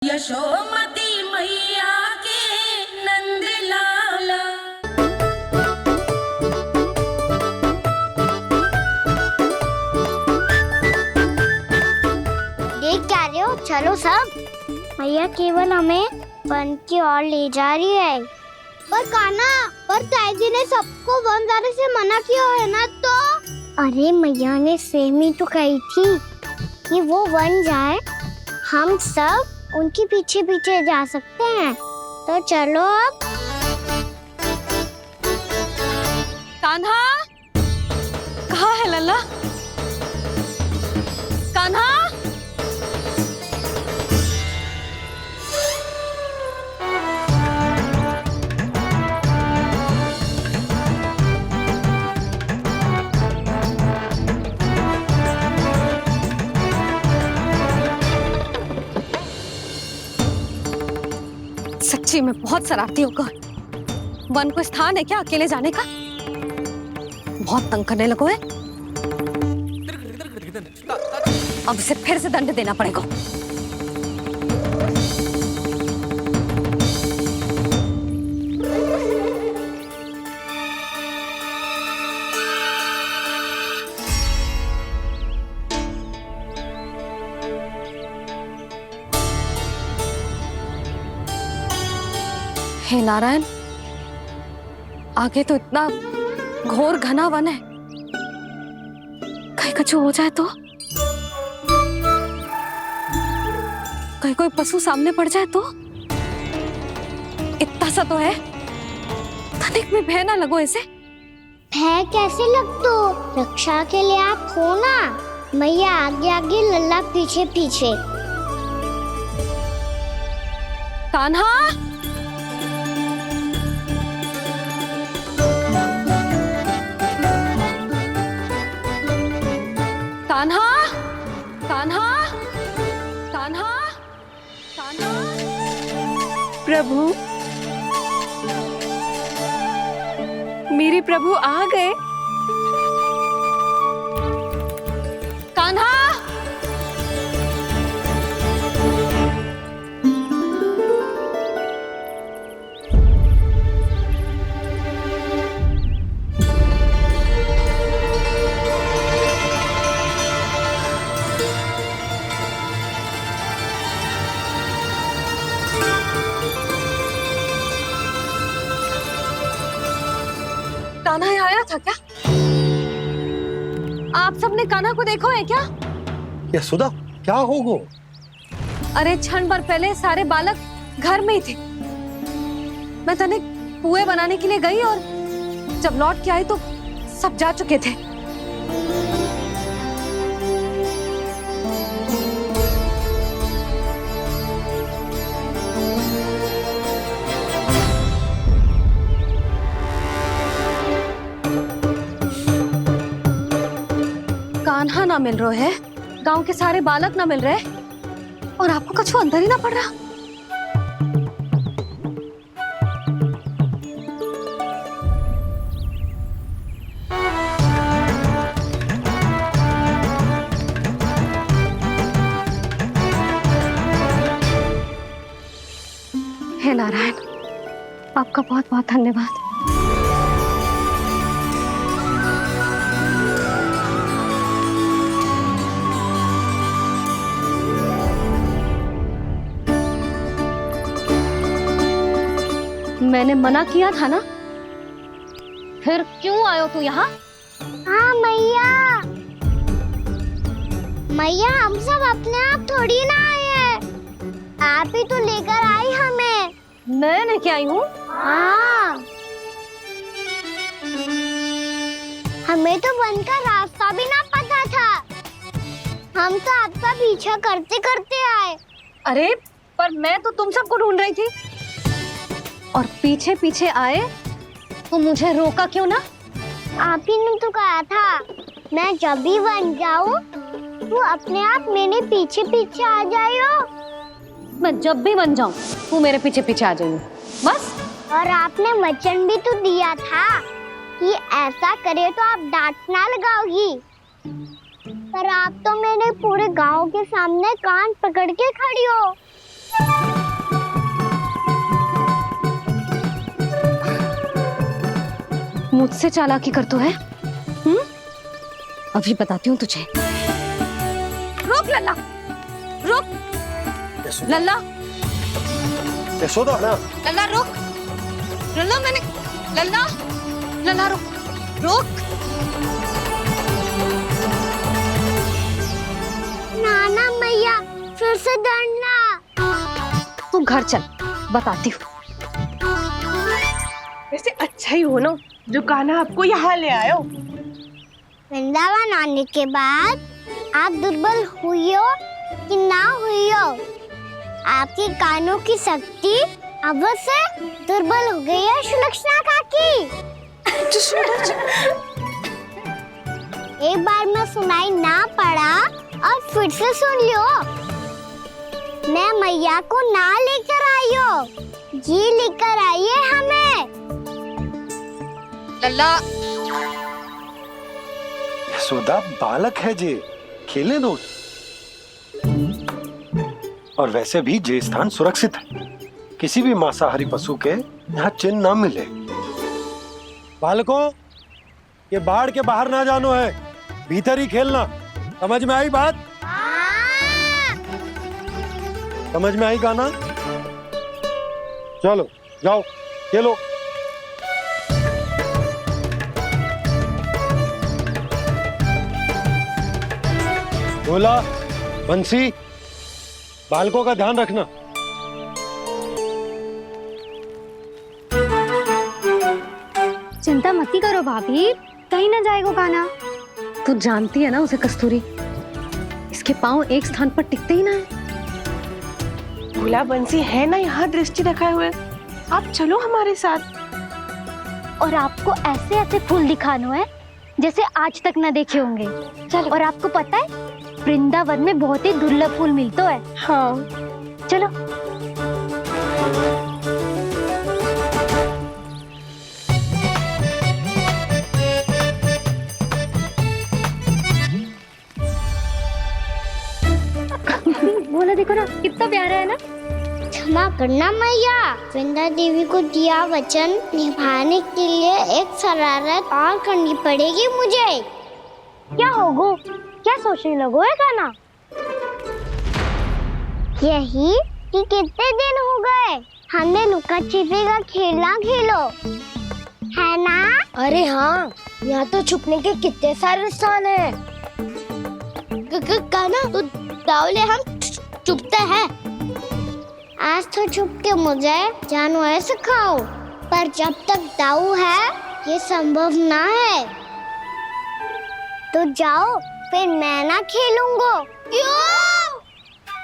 यशोमती मैया के नंद लाला। देख क्या रहे हो? चलो सब। मैया केवल हमें वन की ओर ले जा रही है। पर कान्हा, पर ताईजी ने सबको वन जाने से मना किया है ना तो? अरे मैया ने सेम ही तो कही थी कि वो वन जाए, हम सब उनके पीछे पीछे जा सकते हैं। तो चलो अब। कान्हा, कहाँ है लल्ला? कान्हा, सच्ची में बहुत शरारती होकर। वन को स्थान है क्या अकेले जाने का? बहुत तंग करने लगो है। अब इसे फिर से दंड देना पड़ेगा। हे नारायण, आगे तो इतना घोर घना वन है, कहीं कुछ हो जाए तो? कहीं कोई पशु सामने पड़ जाए तो? इतना सा तो है, तनिक में भय ना लगो ऐसे। भय कैसे लग तो? रक्षा के लिए आप हो ना। मैया आगे आगे, लल्ला पीछे पीछे। कान्हा, कान्हा, कान्हा, कान्हा, कान्हा। प्रभु, मेरे प्रभु आ गए। कान्हा, कान्हा यहाँ आया था क्या? आप सबने कान्हा को देखो है क्या? यशोदा, क्या होगा? अरे क्षण भर पहले सारे बालक घर में ही थे। मैं तनिक पुए बनाने के लिए गई और जब लौट के आई तो सब जा चुके थे। कान्हा ना मिल रहे है, गांव के सारे बालक ना मिल रहे, और आपको कछु अंदर ही ना पड़ रहा। हे नारायण, आपका बहुत बहुत धन्यवाद। मैंने मना किया था ना, फिर क्यों आयो तू यहाँ? हाँ मैया, मैया हम सब अपने आप थोड़ी ना आए हैं, आप ही तो लेकर आई हमें। मैं लेके आई हूँ? हाँ, हमें तो वन का रास्ता भी ना पता था, हम तो आपका पीछा करते करते आए। अरे पर मैं तो तुम सबको ढूंढ रही थी, और पीछे पीछे आए तो मुझे रोका क्यों ना? आप ही ने तो कहा था मैं जब भी वन जाऊं तू अपने आप मेरे पीछे पीछे आ जाइयो। मैं जब भी बन जाऊं तू मेरे पीछे पीछे आ जाइयो बस। और आपने वचन भी तो दिया था कि ऐसा करे तो आप डांट ना लगाओगी, पर आप तो मेरे पूरे गांव के सामने कान पकड़ के खड़ी हो। मुझसे चालाकी करतो है? अभी बताती हूँ तुझे। रुक लल्ला, रुक लल्ला, यशोदा ना, लल्ला रुक, लल्ला मैंने, लल्ला, लल्ला रुक, रुक। नाना मैया फिर से डरना। तू घर चल, बताती हूँ। वैसे अच्छा ही हो ना जो कान्हा आपको यहाँ ले आयो। वृंदावन आने के बाद आप दुर्बल हुई हो कि ना हुई हो, आपके कानों की शक्ति अब से दुर्बल हो गई है सुलक्षणा काकी। एक बार में सुनाई ना पड़ा और फिर से सुन लियो। मैं मैया को ना लेकर आई हो, जी लेकर आई है हमें। लल्ला, यशोदा बालक है जे, खेले दो। और वैसे भी जे स्थान सुरक्षित है, किसी भी मांसाहारी पशु के यहाँ चिन्ह ना मिले। बालकों, ये बाढ़ के बाहर ना जानो है, भीतर ही खेलना। समझ में आई बात? समझ में आई गाना? चलो जाओ खेलो। बोला बंसी, बालकों का ध्यान रखना। चिंता मत करो भाभी, कहीं ना जाएगा कान्हा। तू जानती है ना उसे कस्तूरी, इसके पांव एक स्थान पर टिकते ही ना है। भोला बंसी है ना यहाँ दृष्टि रखाए हुए, आप चलो हमारे साथ। और आपको ऐसे ऐसे फूल दिखानो है जैसे आज तक न देखे होंगे। चलो। और आपको पता है वृंदावन में बहुत ही दुर्लभ फूल मिलते हैं। हाँ चलो। बोला देखो ना कितना प्यारा है ना। क्षमा करना मैया, वृंदा देवी को दिया वचन निभाने के लिए एक शरारत और करनी पड़ेगी मुझे। क्या होगो? क्या सोचने लगो है कान्हा? यही कि कितने दिन हो गए हमने लुका छिपी का खेलना खेलो, है ना? अरे हाँ, यहाँ तो छुपने के कितने सारे स्थान है। कान्हा तो दावले हम छुपते हैं। आज तो छुप के मुझे जानवर सिखाओ, पर जब तक दाऊ है ये संभव ना है। तो जाओ, फिर मैं ना खेलूंगा। क्यों?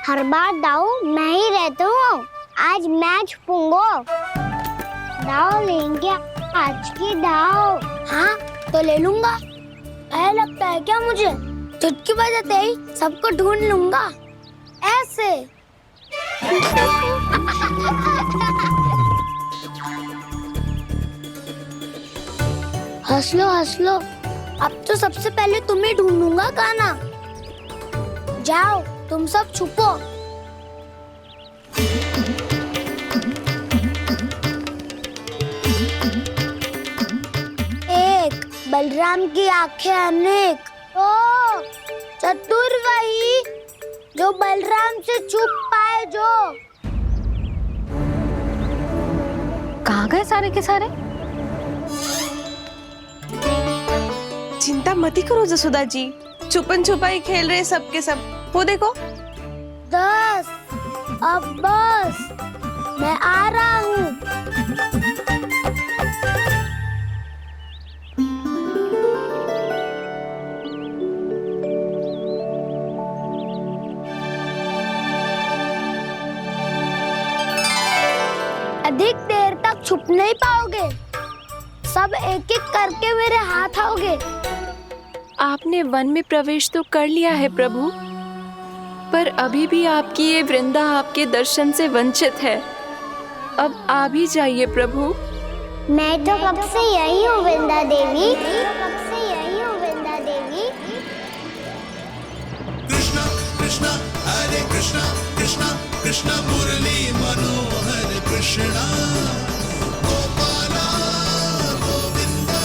हर बार दाऊ मैं ही रहता हूँ, आज मैं छुपूंगा। दाऊ लेंगे आज की दाऊ। हाँ तो ले लूंगा। ऐसा लगता है क्या मुझे? चुटकी बजाते ही सबको ढूंढ लूंगा ऐसे। हंस लो, अब तो सबसे पहले तुम्हें ढूंढूंगा कान्हा। जाओ तुम सब छुपो। एक, बलराम की आंखें अनेक। ओ, चतुर वही जो बलराम से छुप पाए। जो कहाँ गए सारे के सारे? चिंता मत करो जसोदा जी, छुपन छुपाई खेल रहे सब के सब। वो देखो 10, अब बस, मैं आ रहा हूँ। अधिक देर तक छुप नहीं पाओगे, सब एक एक करके मेरे हाथ आओगे। आपने वन में प्रवेश तो कर लिया है प्रभु, पर अभी भी आपकी ये वृंदा आपके दर्शन से वंचित है। अब आ भी जाइए प्रभु। मैं तो कब से यही हूँ वृंदा देवी, कब से यही हूँ वृंदा देवी। कृष्णा कृष्णा हरे कृष्णा कृष्णा कृष्णा मुरली मनोहर कृष्णा गोपाला गोविंदा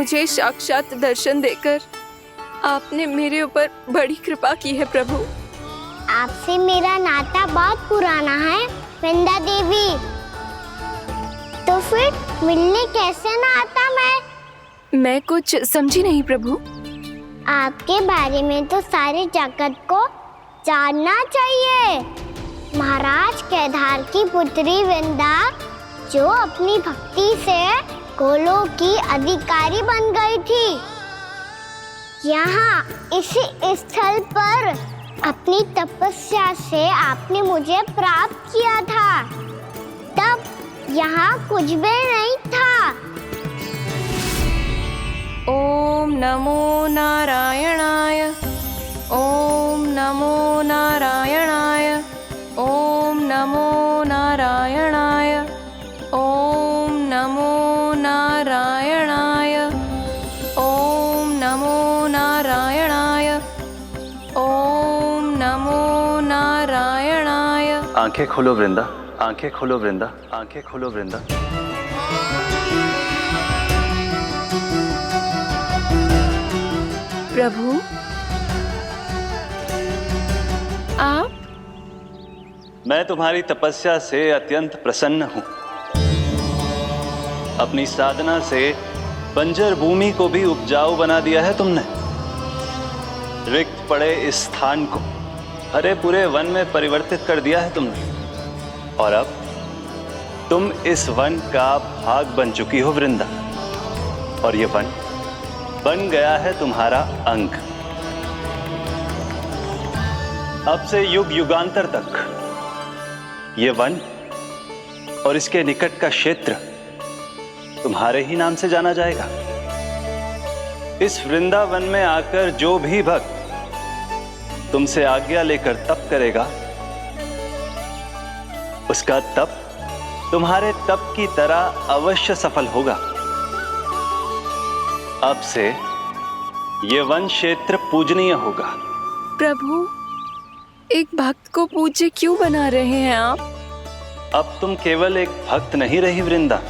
मुझे साक्षात दर्शन देकर आपने मेरे ऊपर बड़ी कृपा की है प्रभु। आपसे मेरा नाता बहुत पुराना है वृंदा देवी, तो फिर मिलने कैसे ना आता मैं कुछ समझी नहीं प्रभु। आपके बारे में तो सारे जगत को जानना चाहिए। महाराज केदार की पुत्री वृंदा जो अपनी भक्ति से गोलों की अधिकारी बन गई थी, यहाँ इसी स्थल पर अपनी तपस्या से आपने मुझे प्राप्त किया था। तब यहाँ कुछ भी नहीं था। ओम नमो नारायणाय, ओम नमो नारायणाय, ओम नमो नारायणाय, ओम नमो नारायणाय, ओम नमो नारायणाय, ओम नमो नारायणाय। आंखें खोलो वृंदा, आंखें खोलो वृंदा, आंखें खोलो वृंदा। प्रभु आप? मैं तुम्हारी तपस्या से अत्यंत प्रसन्न हूं। अपनी साधना से बंजर भूमि को भी उपजाऊ बना दिया है तुमने। रिक्त पड़े इस स्थान को हरे पूरे वन में परिवर्तित कर दिया है तुमने। और अब तुम इस वन का भाग बन चुकी हो वृंदा, और ये वन बन गया है तुम्हारा अंग। अब से युग युगांतर तक ये वन और इसके निकट का क्षेत्र तुम्हारे ही नाम से जाना जाएगा। इस वृंदावन में आकर जो भी भक्त तुमसे आज्ञा लेकर तप करेगा, उसका तप तुम्हारे तप की तरह अवश्य सफल होगा। अब से ये वन क्षेत्र पूजनीय होगा। प्रभु एक भक्त को पूज्य क्यों बना रहे हैं आप? अब तुम केवल एक भक्त नहीं रही वृंदा,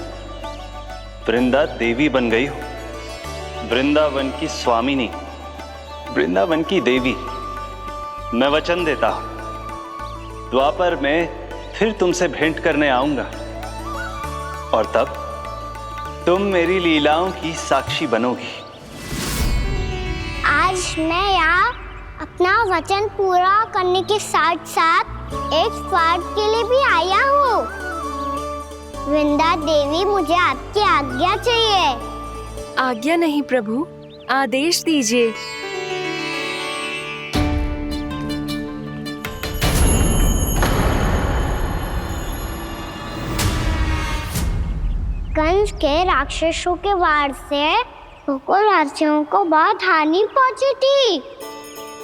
वृंदा देवी बन गई हो। वृंदावन की स्वामिनी, वृंदावन की देवी। मैं वचन देता हूं, द्वापर में फिर तुमसे भेंट करने आऊंगा, और तब तुम मेरी लीलाओं की साक्षी बनोगी। आज मैं यहाँ अपना वचन पूरा करने के साथ साथ एक स्वार्थ के लिए भी आया हूँ। वृंदा देवी, मुझे आपकी आज्ञा चाहिए। आज्ञा नहीं प्रभु, आदेश दीजिए। कंस के राक्षसों के वार से गोकुलवासियों को बहुत हानि पहुंची थी।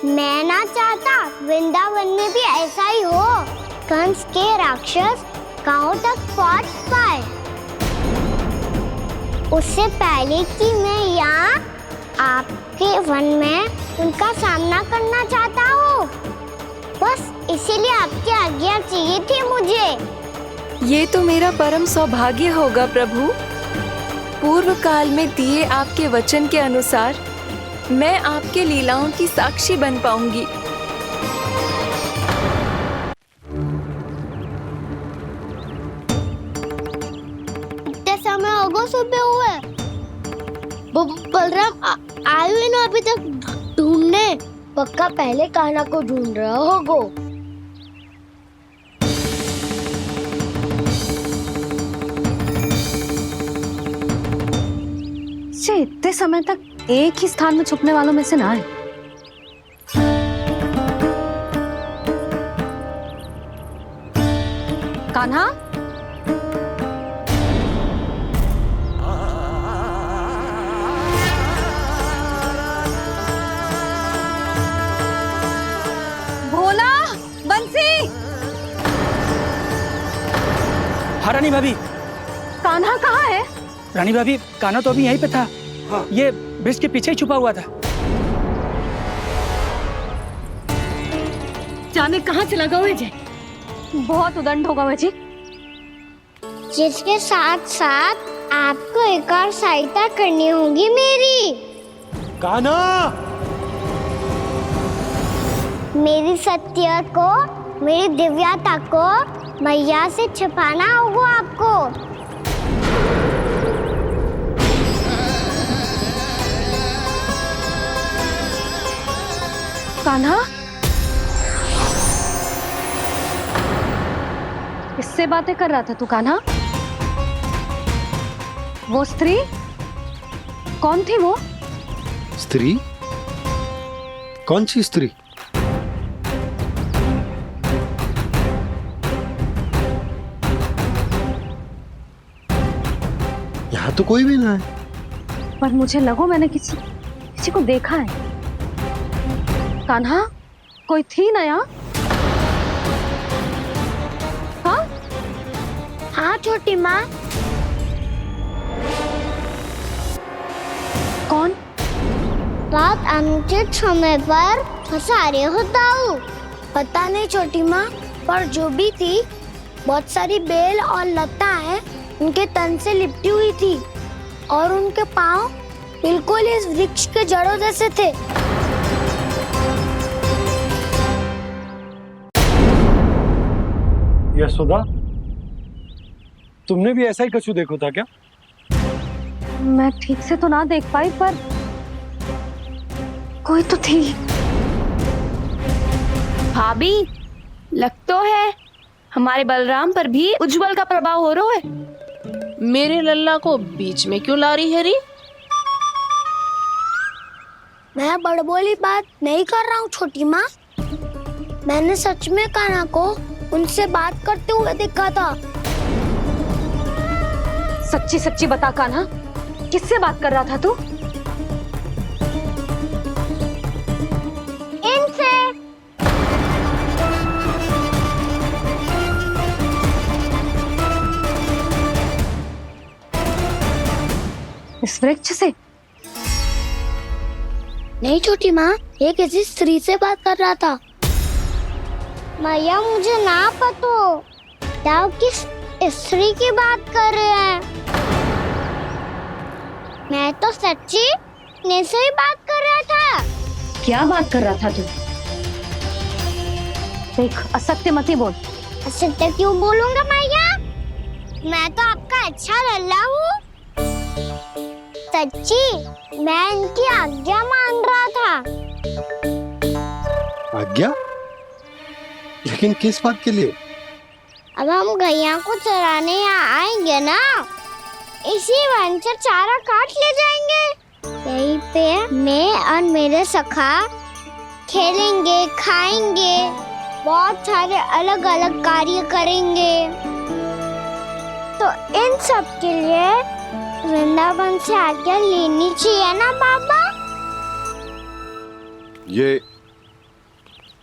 मैं ना चाहता वृंदावन में भी ऐसा ही हो। कंस के राक्षस गांव तक पहुंच पाए, उससे पहले कि मैं यहाँ आपके वन में उनका सामना करना चाहता हूँ। बस इसीलिए आपकी आज्ञा चाहिए थी मुझे। ये तो मेरा परम सौभाग्य होगा प्रभु। पूर्व काल में दिए आपके वचन के अनुसार मैं आपके लीलाओं की साक्षी बन पाऊंगी। इतने समय होगा सुबह हुए। बलराम आए हुए ना अभी तक ढूंढने? पक्का पहले कान्हा को ढूंढ रहा होगा। इतने समय तक एक ही स्थान में छुपने वालों में से ना है। कान्हा, भोला, बंसी। हाँ रानी भाभी। कान्हा कहाँ है? रानी भाभी, कान्हा तो अभी यहीं पे था। हाँ। ये ब्रिज के पीछे ही छुपा हुआ था। जाने कहाँ चला गया है? बहुत उदंड होगा वह जी। जिसके साथ साथ आपको एक और सहायता करनी होगी मेरी। कान्हा, मेरी सत्य को, मेरी दिव्यता को मैया से छिपाना होगा आपको। कान्हा, किससे बातें कर रहा था तू कान्हा? वो स्त्री कौन थी? वो स्त्री? कौन सी स्त्री? यहाँ तो कोई भी ना है। पर मुझे लगो मैंने किसी को देखा है। कान्हा, कोई थी ना यहाँ? हाँ हाँ छोटी माँ। कौन? रात अनुचित समय पर फंसारे होता हूँ। पता नहीं छोटी माँ, पर जो भी थी बहुत सारी बेल और लताएं उनके तन से लिपटी हुई थी और उनके पाँव बिल्कुल इस वृक्ष के जड़ों जैसे थे। यशोदा, तुमने भी ऐसा ही कछु देखो था क्या? मैं ठीक से तो ना देख पाई, पर कोई तो थी। भाभी, लग तो है हमारे बलराम पर भी उज्जवल का प्रभाव हो रहा है। मेरे लल्ला को बीच में क्यों ला रही है री? मैं बड़बोली बात नहीं कर रहा हूँ छोटी माँ। मैंने सच में कान्हा को उनसे बात करते हुए देखा था। सच्ची सच्ची बता कान्हा, किससे बात कर रहा था तू? इनसे। इस वृक्ष से? नहीं छोटी माँ, ये किसी स्त्री से बात कर रहा था। मैया मुझे ना पतो क्या किस स्त्री की बात कर रहे हैं। मैं तो सच्ची ने से ही बात कर रहा था। क्या बात कर रहा था तू? देख, असत्य मत ही बोल। असत्य क्यों बोलूंगा मैया? मैं तो आपका अच्छा लल्ला हूँ। सच्ची मैं इनकी आज्ञा मान रहा था। आज्ञा? लेकिन किस बात के लिए? अब हम गैया को चराने यहाँ आएंगे ना, इसी वन से चारा काट ले जाएंगे। यहीं पे मैं और मेरे सखा खेलेंगे, खाएंगे, बहुत सारे अलग अलग कार्य करेंगे। तो इन सब के लिए वृंदावन से आज्ञा लेनी चाहिए ना बाबा? ये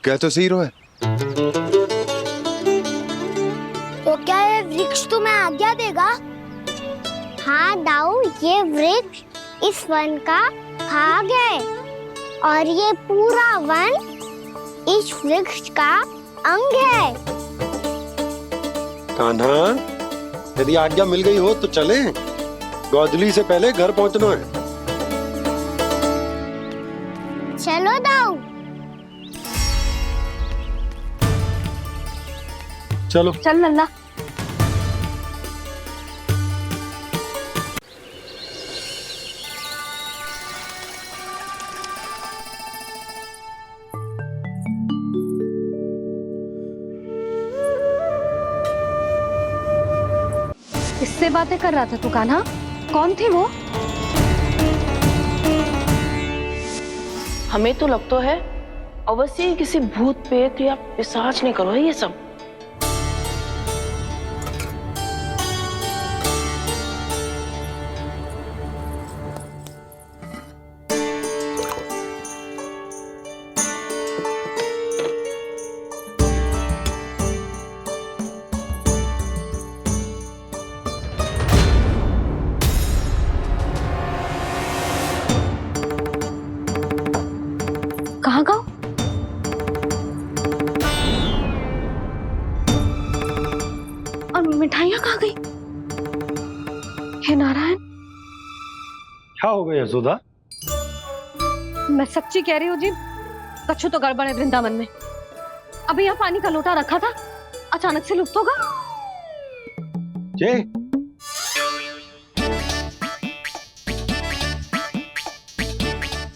कह तो सही रहा है। तो क्या ये वृक्ष तुम्हें आज्ञा देगा? हाँ दाऊ, ये वृक्ष इस वन का भाग है और ये पूरा वन इस वृक्ष का अंग है। कान्हा, यदि आज्ञा मिल गई हो तो चले। गोधली से पहले घर पहुंचना है। चलो दाऊ। चलो चल लल्ला। किससे बातें कर रहा था तू कान्हा? कौन थी वो? हमें तो लगता है अवश्य ही किसी भूत प्रेत या पिशाच ने करो है ये सब। कहाँ गाँव? और मिठाइयाँ कहाँ गई? हे नारायण, क्या हो गया यशोदा? मैं सच्ची कह रही हूँ जी, कछु तो गड़बड़ है वृंदावन में। अभी यहाँ पानी का लोटा रखा था, अचानक से लुप्त होगा। जे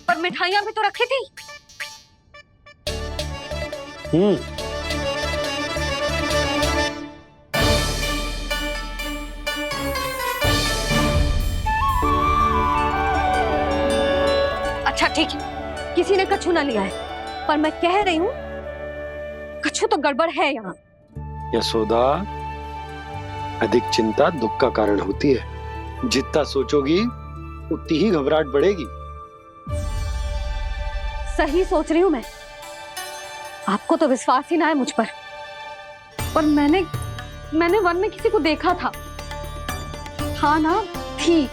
पर मिठाइयां भी तो रखी थी। अच्छा ठीक है, किसी ने कछु ना लिया है, पर मैं कह रही हूँ कछु तो गड़बड़ है यहाँ। यशोदा, अधिक चिंता दुख का कारण होती है। जितना सोचोगी उतनी ही घबराहट बढ़ेगी। सही सोच रही हूँ मैं, आपको तो विश्वास ही ना है मुझ पर मैंने वन में किसी को देखा था। हाँ ना, थी।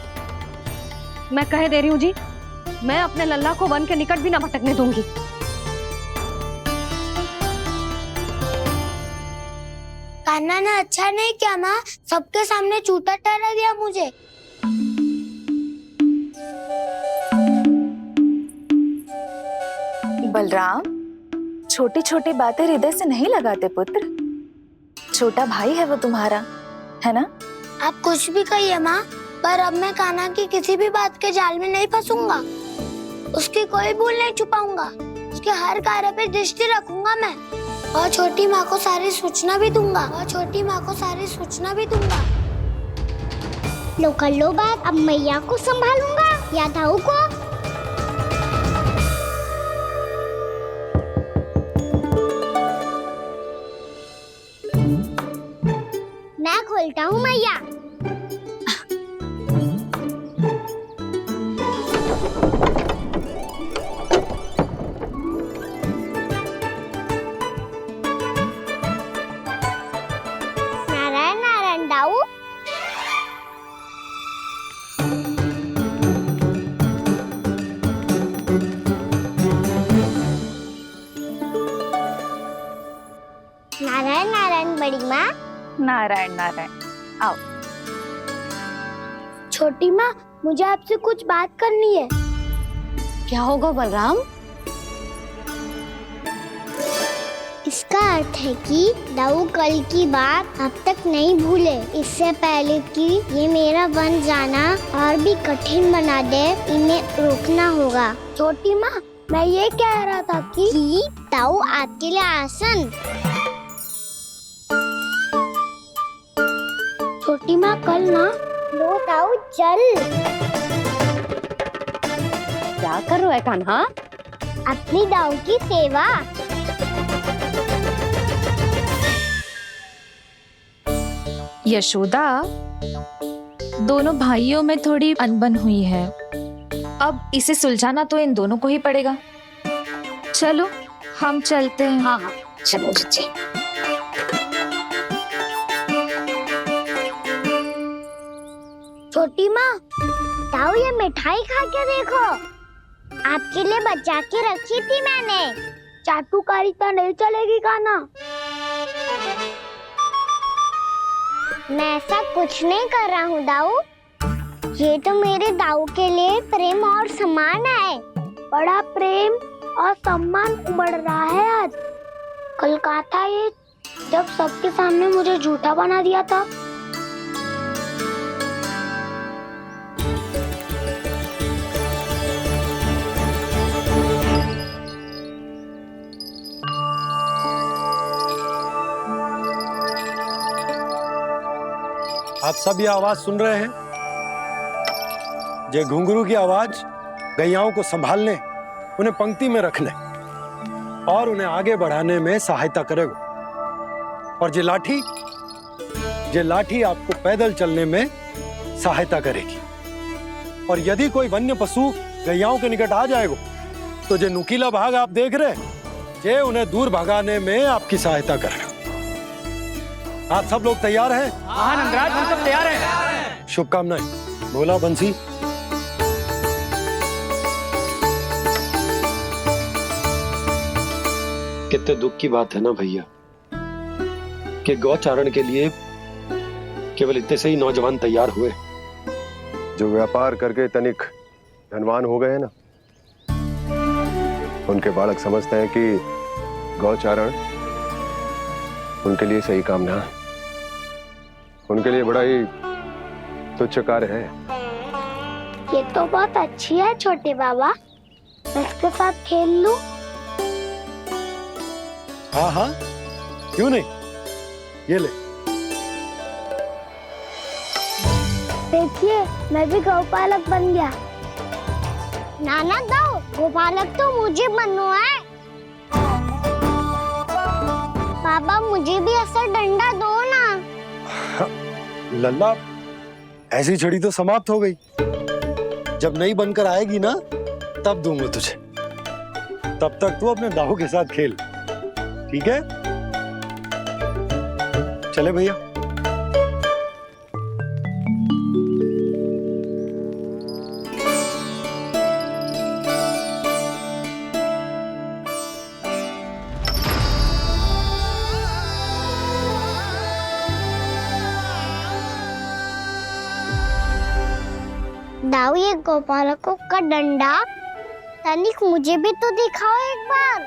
मैं कह दे रही हूँ जी, मैं अपने लल्ला को वन के निकट भी ना भटकने दूंगी। कान्हा ने अच्छा नहीं किया माँ, सबके सामने झूठा ठहरा दिया मुझे। बलराम, छोटी छोटी बातें हृदय से नहीं लगाते पुत्र। छोटा भाई है वो तुम्हारा, है ना? आप कुछ भी कहिए माँ, पर अब मैं कान्हा की किसी भी बात के जाल में नहीं फंसूंगा। उसकी कोई भूल नहीं छुपाऊंगा। उसके हर कार्य पे दृष्टि रखूंगा मैं, और छोटी माँ को सारी सूचना भी दूंगा। लो कर लो बात, अब मैया को संभालूंगा या दाऊ को। मैं खोलता हूँ मैया। नारायण नारायण दाऊ। नारायण नारायण बड़ी माँ। नारायण नारायण, आओ। छोटी माँ, मुझे आपसे कुछ बात करनी है। क्या होगा बलराम? इसका अर्थ है कि दाऊ कल की बात अब तक नहीं भूले। इससे पहले कि ये मेरा वन जाना और भी कठिन बना दे, इन्हें रोकना होगा। छोटी माँ, मैं ये कह रहा था कि दाऊ आपके लिए आसन। छोटी माँ, कल ना लो दाऊ चल। क्या कर रहा है कान्हा? अपनी दाऊ की सेवा। यशोदा, दोनों भाइयों में थोड़ी अनबन हुई है। अब इसे सुलझाना तो इन दोनों को ही पड़ेगा। चलो हम चलते हैं। हाँ हाँ, चलो जी। छोटी माँ, दाऊ ये मिठाई खा के देखो। आपके लिए बचा के रखी थी मैंने। चाटुकारिता नहीं चलेगी कान्हा। मैं ऐसा कुछ नहीं कर रहा हूँ दाऊ। ये तो मेरे दाऊ के लिए प्रेम और सम्मान है। बड़ा प्रेम और सम्मान उमड़ रहा है आज। कल कहा था ये, जब सबके सामने मुझे झूठा बना दिया था। आप सब ये आवाज सुन रहे हैं? ये घुंघरू की आवाज गैयाओं को संभालने, उन्हें पंक्ति में रखने और उन्हें आगे बढ़ाने में सहायता करेगा। और ये लाठी आपको पैदल चलने में सहायता करेगी। और यदि कोई वन्य पशु गैयाओं के निकट आ जाएगा तो जो नुकीला भाग आप देख रहे हैं, ये उन्हें दूर भगाने में आपकी सहायता करेगा। आप सब लोग तैयार हैं? हाँ नंदराज, हम सब तैयार हैं। शुभकामनाएं। भोला, बंसी। कितने दुख की बात है ना भैया कि गौचारण के लिए केवल इतने से ही नौजवान तैयार हुए जो व्यापार करके तनिक धनवान हो गए हैं ना, उनके बालक समझते हैं कि गौचारण उनके लिए सही काम ना है। उनके लिए बड़ा ही तुच्छ कार्य है। ये तो बहुत अच्छी है छोटे बाबा, मैं इसके साथ खेल लूं? हाँ हाँ, क्यों नहीं, ये ले। देखिए मैं भी गौपालक बन गया। नाना दो, गौपालक तो मुझे बनना है। बाबा मुझे भी ऐसा डंडा दो ना। लल्ला, ऐसी छड़ी तो समाप्त हो गई। जब नई बनकर आएगी ना, तब दूंगा तुझे। तब तक तू अपने दाऊ के साथ खेल, ठीक है? चले भैया। दाऊ, ये गोपालकों का डंडा तनिक मुझे भी तो दिखाओ एक बार।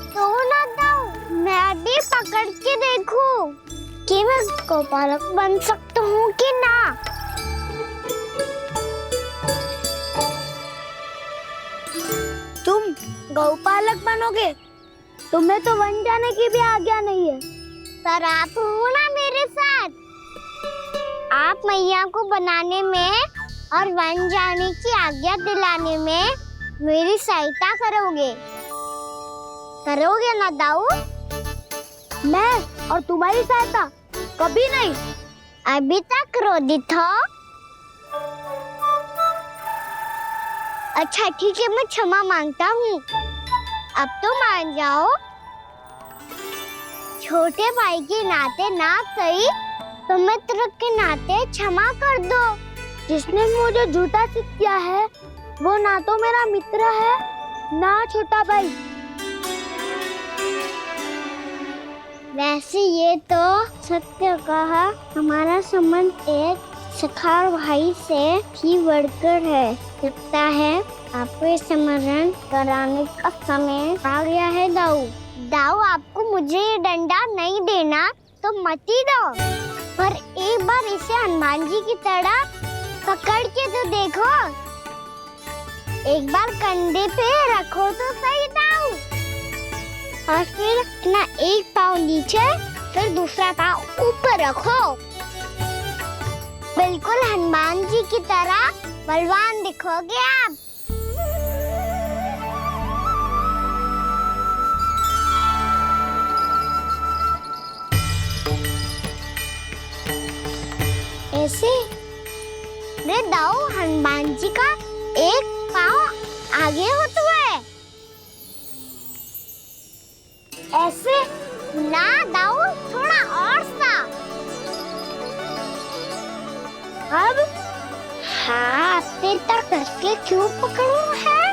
तो ना दाऊ, मैं भी पकड़ के देखूं कि मैं गोपालक बन सकता हूँ कि ना। तुम गौपालक बनोगे? तुम्हें तो वन जाने की भी आज्ञा नहीं है। पर आप हो ना मेरे साथ। आप मैया को बनाने में और वन जाने की आज्ञा दिलाने में मेरी सहायता करोगे, करोगे ना दाऊ? मैं और तुम्हारी सहायता कभी नहीं। अभी तक क्रोधित हो? अच्छा ठीक है, मैं क्षमा मांगता हूँ। अब तो मान जाओ। छोटे भाई के नाते ना सही तो मित्र के नाते क्षमा कर दो। जिसने मुझे झूठा सिद्ध किया है वो ना तो मेरा मित्र है ना छोटा भाई। वैसे ये तो सत्य कहा, हमारा संबंध एक सखा भाई से भी बढ़कर है। लगता है आपको स्मरण कराने का समय आ गया है दाऊ। दाऊ, आपको मुझे ये डंडा नहीं देना तो मत ही दो, पर एक बार इसे हनुमान जी की तरह पकड़ के तो देखो। एक बार कंधे पे रखो तो सही दाऊ, और फिर अपना एक पाँव नीचे फिर दूसरा पाँव ऊपर रखो। बिल्कुल हनुमान जी की तरह बलवान दिखोगे आप। ऐसे रे दाऊ, हनुमान जी का एक पाँव आगे होता है। ऐसे ना दाऊ, थोड़ा और सा। अब हाथ तक करके क्यों पकड़ू है?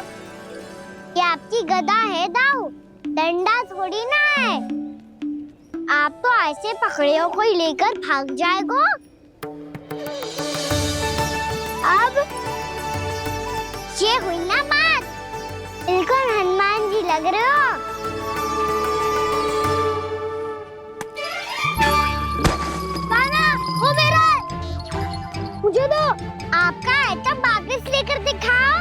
ये आपकी गदा है दाऊ, डंडा थोड़ी ना है। आप तो ऐसे पकड़े हो कोई लेकर भाग जाएगा। अब ये हुई ना बात, बिल्कुल हनुमान जी लग रहे हो। कान्हा, वो मेरा है। मुझे दो। आपका है तो वापस लेकर दिखाओ।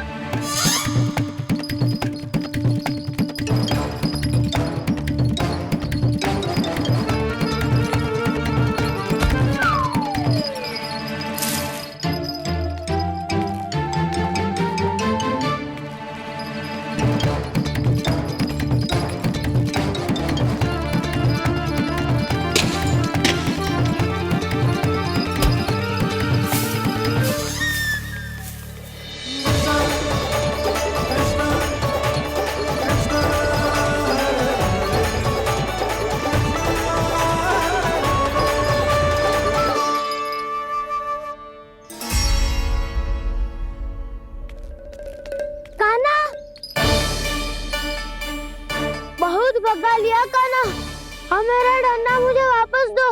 अब मेरा डंडा मुझे वापस दो,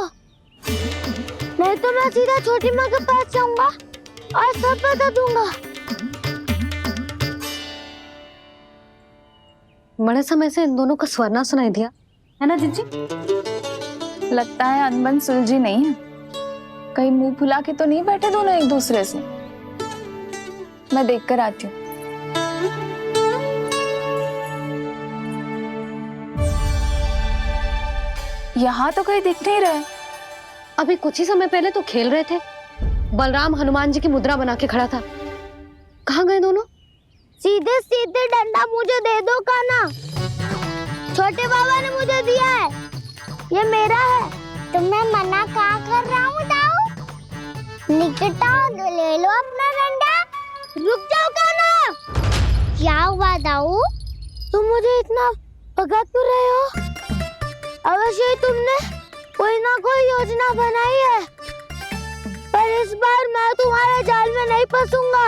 नहीं तो मैं सीधा छोटी माँ के पास जाऊंगा और सब बता दूंगा। बड़े समय से इन दोनों का स्वर ना सुनाई दिया, है ना जीजी? लगता है अनबन सुलझी नहीं है। कहीं मुंह फुला के तो नहीं बैठे दोनों एक दूसरे से। मैं देख कर आती हूँ। यहाँ तो कहीं दिख नहीं रहा। अभी कुछ ही समय पहले तो खेल रहे थे। बलराम हनुमान जी की मुद्रा बना के खड़ा था। कहाँ गए दोनों? सीधे सीधे डंडा मुझे दे दो कान्हा। छोटे बाबा ने मुझे दिया है, ये मेरा है। तो मैं मना कहाँ कर रहा हूँ दाऊ? निकट आओ, ले लो अपना डंडा। रुक जाओ कान्हा। क्या हुआ दाऊ? तुम मुझे इतना भगा क्यों रहे हो? अवश्य ही तुमने कोई ना कोई योजना बनाई है, पर इस बार मैं तुम्हारे जाल में नहीं फंसूंगा।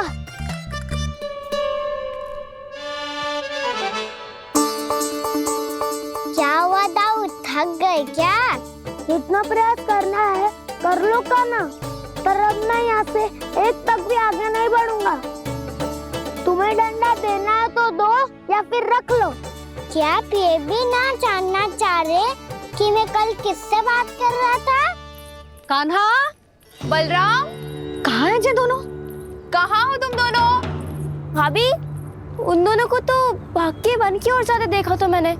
क्या हुआ दाऊ, थक गए क्या? इतना प्रयास करना है कर लो कान्हा, पर अब मैं यहाँ से एक तक भी आगे नहीं बढ़ूंगा। तुम्हें डंडा देना है तो दो या फिर रख लो। क्या आप ये भी ना जानना चाह रहे कि मैं कल किससे बात कर रहा था? कान्हा, बलराम, कहाँ हैं ये दोनों? कहाँ हो तुम दोनों? भाभी, उन दोनों को तो भाग के वन की ओर जाते देखा तो मैंने।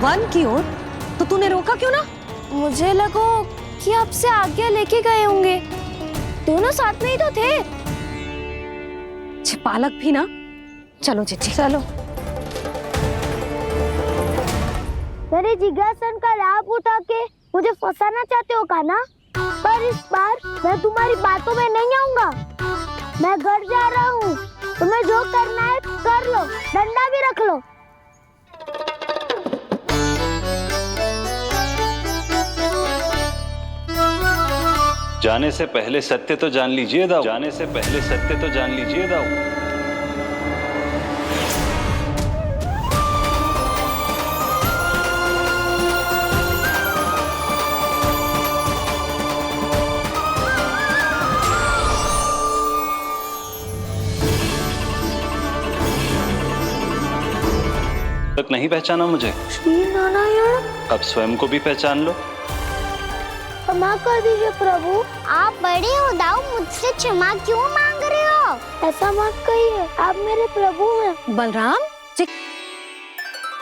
वन की ओर? तो तूने रोका क्यों ना? मुझे लगा कि आपसे आज्ञा लेके गए होंगे। दोनों साथ में ही तो थे। पालक भी ना। चलो जीजी चलो। मेरे जिज्ञासन का लाभ उठा के मुझे फंसाना चाहते हो कान्हा? पर इस बार मैं तुम्हारी बातों में नहीं आऊंगा। मैं घर जा रहा हूँ, तुम्हें जो करना है कर लो, डंडा भी रख लो। जाने से पहले सत्य तो जान लीजिए दाऊ। जाने से पहले सत्य तो जान लीजिए दाऊ। तक नहीं पहचाना मुझे? श्री नारायण। अब स्वयं को भी पहचान लो। क्षमा कर दीजिए प्रभु। आप बड़े हो दाऊ, मुझसे क्षमा क्यों मांग रहे हो? ऐसा मत कहिए, आप मेरे प्रभु हैं। बलराम,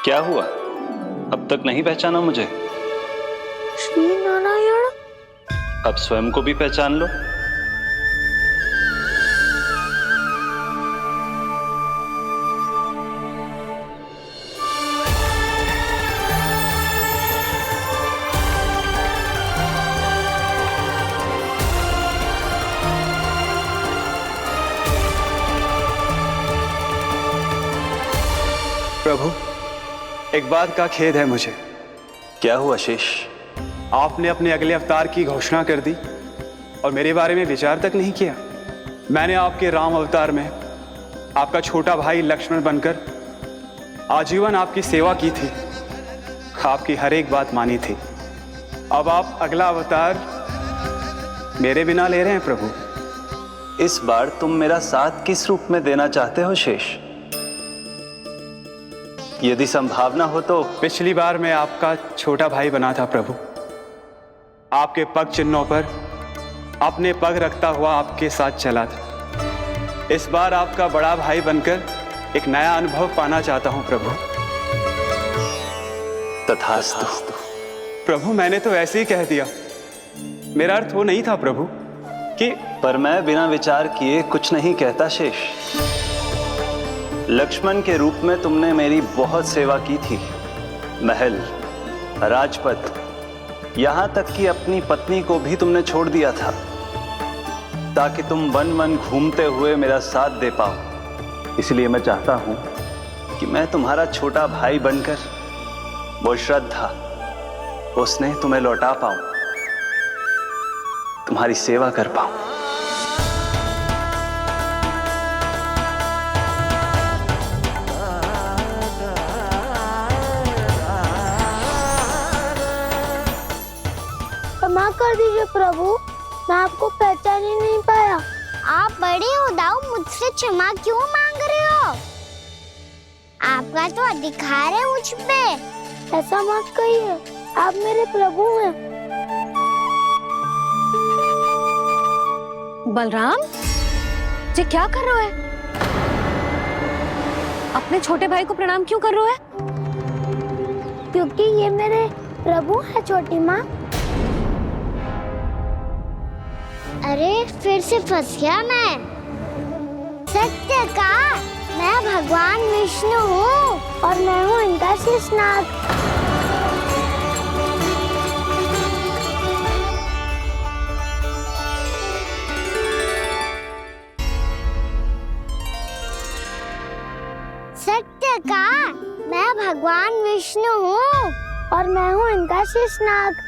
क्या हुआ? अब तक नहीं पहचाना मुझे? श्री नारायण। अब स्वयं को भी पहचान लो। प्रभु, एक बात का खेद है मुझे। क्या हुआ शेष? आपने अपने अगले अवतार की घोषणा कर दी और मेरे बारे में विचार तक नहीं किया। मैंने आपके राम अवतार में आपका छोटा भाई लक्ष्मण बनकर आजीवन आपकी सेवा की थी, आपकी हर एक बात मानी थी। अब आप अगला अवतार मेरे बिना ले रहे हैं प्रभु। इस बार तुम मेरा साथ किस रूप में देना चाहते हो शेष? यदि संभावना हो तो। पिछली बार मैं आपका छोटा भाई बना था प्रभु। आपके पग चिन्हों पर अपने पग रखता हुआ आपके साथ चला था। इस बार आपका बड़ा भाई बनकर एक नया अनुभव पाना चाहता हूं प्रभु। तथास्तु। प्रभु, मैंने तो ऐसे ही कह दिया, मेरा अर्थ वो नहीं था प्रभु कि। पर मैं बिना विचार किए कुछ नहीं कहता शेष। लक्ष्मण के रूप में तुमने मेरी बहुत सेवा की थी। महल, राजपथ, यहां तक कि अपनी पत्नी को भी तुमने छोड़ दिया था ताकि तुम वन वन घूमते हुए मेरा साथ दे पाओ। इसलिए मैं चाहता हूं कि मैं तुम्हारा छोटा भाई बनकर वो श्रद्धा, वो स्नेह तुम्हें लौटा पाऊं, तुम्हारी सेवा कर पाऊं। कर दीजिए प्रभु, मैं आपको पहचान ही नहीं पाया। आप बड़े हो दाऊ, मुझसे क्षमा क्यों मांग रहे हो? आपका तो अधिकार है मुझ पे। ऐसा मत कहिए, आप मेरे प्रभु हैं। बलराम, ये क्या कर रहा है? अपने छोटे भाई को प्रणाम क्यों कर रहा है? क्योंकि ये मेरे प्रभु है छोटी माँ। अरे फिर से फंस गया मैं। सत्य का मैं भगवान विष्णु हूँ और मैं हूँ इनका शेषनाग। सत्य का मैं भगवान विष्णु हूँ और मैं हूँ इनका शेषनाग।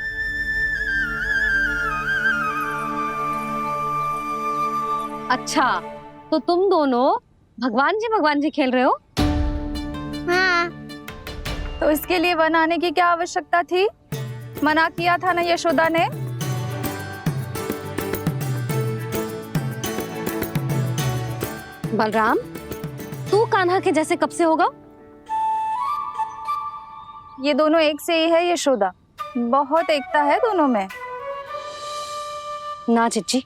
अच्छा, तो तुम दोनों भगवान जी खेल रहे हो? हाँ। तो इसके लिए वन आने की क्या आवश्यकता थी? मना किया था ना यशोदा ने। बलराम, तू कान्हा के जैसे कब से होगा? ये दोनों एक से ही है यशोदा, बहुत एकता है दोनों में। ना चिच्ची,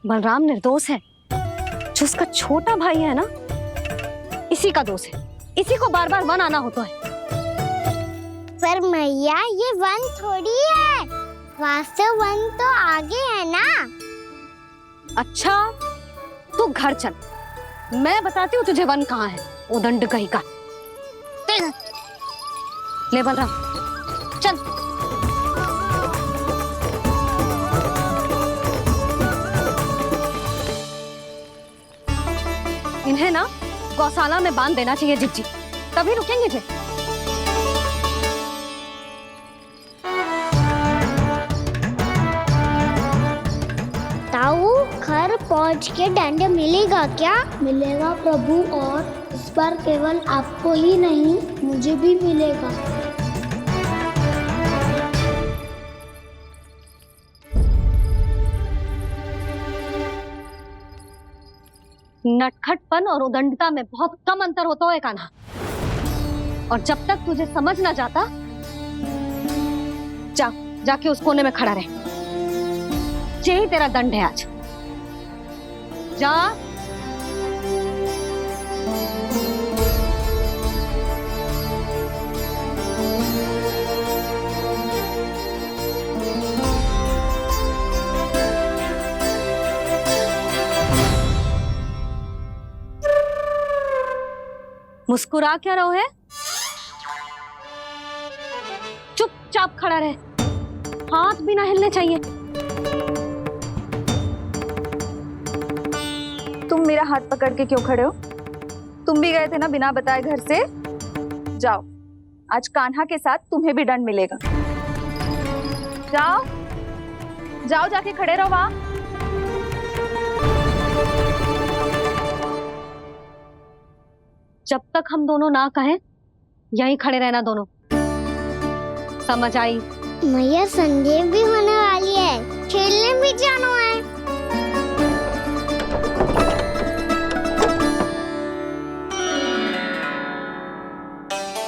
बलराम निर्दोष है। जो उसका छोटा भाई है ना, इसी का दोष है। इसी को बार बार वन आना होता है। पर मैया, ये वन थोड़ी है, वास्तव वन तो आगे है ना। अच्छा, तू घर चल, मैं बताती हूँ तुझे वन कहाँ है। उदंड कहीं का। ले बलराम, चल। इन्हें ना गौशाला में बांध देना चाहिए जिज्जी, तभी रुकेंगे जे। ताऊ, घर पहुँच के दंड मिलेगा क्या? मिलेगा प्रभु, और इस बार केवल आपको ही नहीं, मुझे भी मिलेगा। नटखटपन और उदंडता में बहुत कम अंतर होता है कान्हा, और जब तक तुझे समझ ना जाता, जाके उस कोने में खड़ा रहे। यही तेरा दंड है आज। जा। मुस्कुरा क्या रहो है? चुपचाप खड़ा रहे, हाथ भी ना हिलने चाहिए। तुम मेरा हाथ पकड़ के क्यों खड़े हो? तुम भी गए थे ना बिना बताए घर से। जाओ, आज कान्हा के साथ तुम्हें भी दंड मिलेगा। जाओ जाओ, जाके खड़े रहो वहां। जब तक हम दोनों ना कहें, यहीं खड़े रहना दोनों। समझ आई? मैया, संध्या भी होने वाली है, खेलने भी जाना है।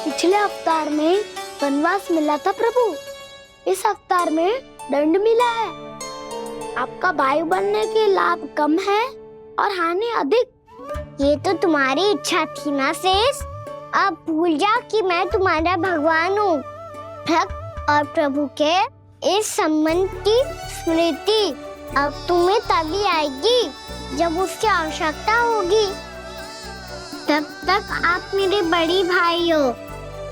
पिछले अवतार में वनवास मिला था प्रभु, इस अवतार में दंड मिला है। आपका भाई बनने के लाभ कम है और हानि अधिक। ये तो तुम्हारी इच्छा थी ना शेष। अब भूल जाओ कि मैं तुम्हारा भगवान हूँ। भक्त और प्रभु के इस संबंध की स्मृति अब तुम्हें तभी आएगी जब उसकी आवश्यकता होगी। तब तक आप मेरे बड़ी भाई हो,